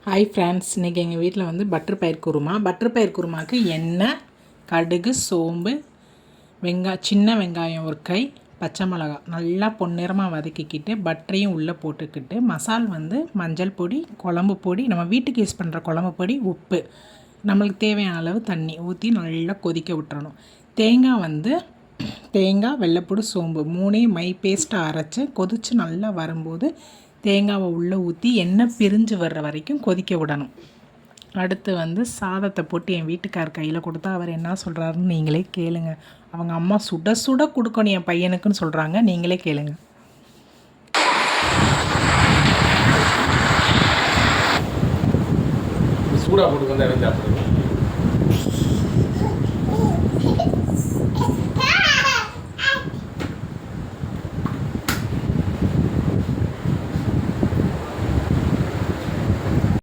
Hi friends, இன்றைக்கி எங்கள் வீட்டில் வந்து பட்டர் பயிர் குருமாவுக்கு எண்ணெய், கடுகு, சோம்பு, சின்ன வெங்காயம் ஒரு கை, பச்சை மிளகா நல்லா பொன்னிறமாக வதக்கிக்கிட்டு பட்டரையும் உள்ளே போட்டுக்கிட்டு மசால் வந்து மஞ்சள் பொடி, குழம்பு பொடி, நம்ம வீட்டுக்கு யூஸ் பண்ணுற குழம்பு பொடி, உப்பு, நம்மளுக்கு தேவையான அளவு தண்ணி ஊற்றி நல்லா கொதிக்க விட்டுறணும். தேங்காய், வெள்ளைப்பூடு, சோம்பு மூணையும் மை பேஸ்ட்டாக அரைச்சி கொதித்து நல்லா வரும்போது தேங்காவை உள்ளே ஊற்றி எண்ணெய் பிரிஞ்சு வர்ற வரைக்கும் கொதிக்க விடணும். அடுத்து வந்து சாதத்தை போட்டு என் வீட்டுக்கார் கையில் கொடுத்தா அவர் என்ன சொல்கிறாருன்னு நீங்களே கேளுங்க. அவங்க அம்மா சுட சுட கொடுக்கணும் என் பையனுக்குன்னு சொல்கிறாங்க, நீங்களே கேளுங்க. சூடாக போட்டு வந்து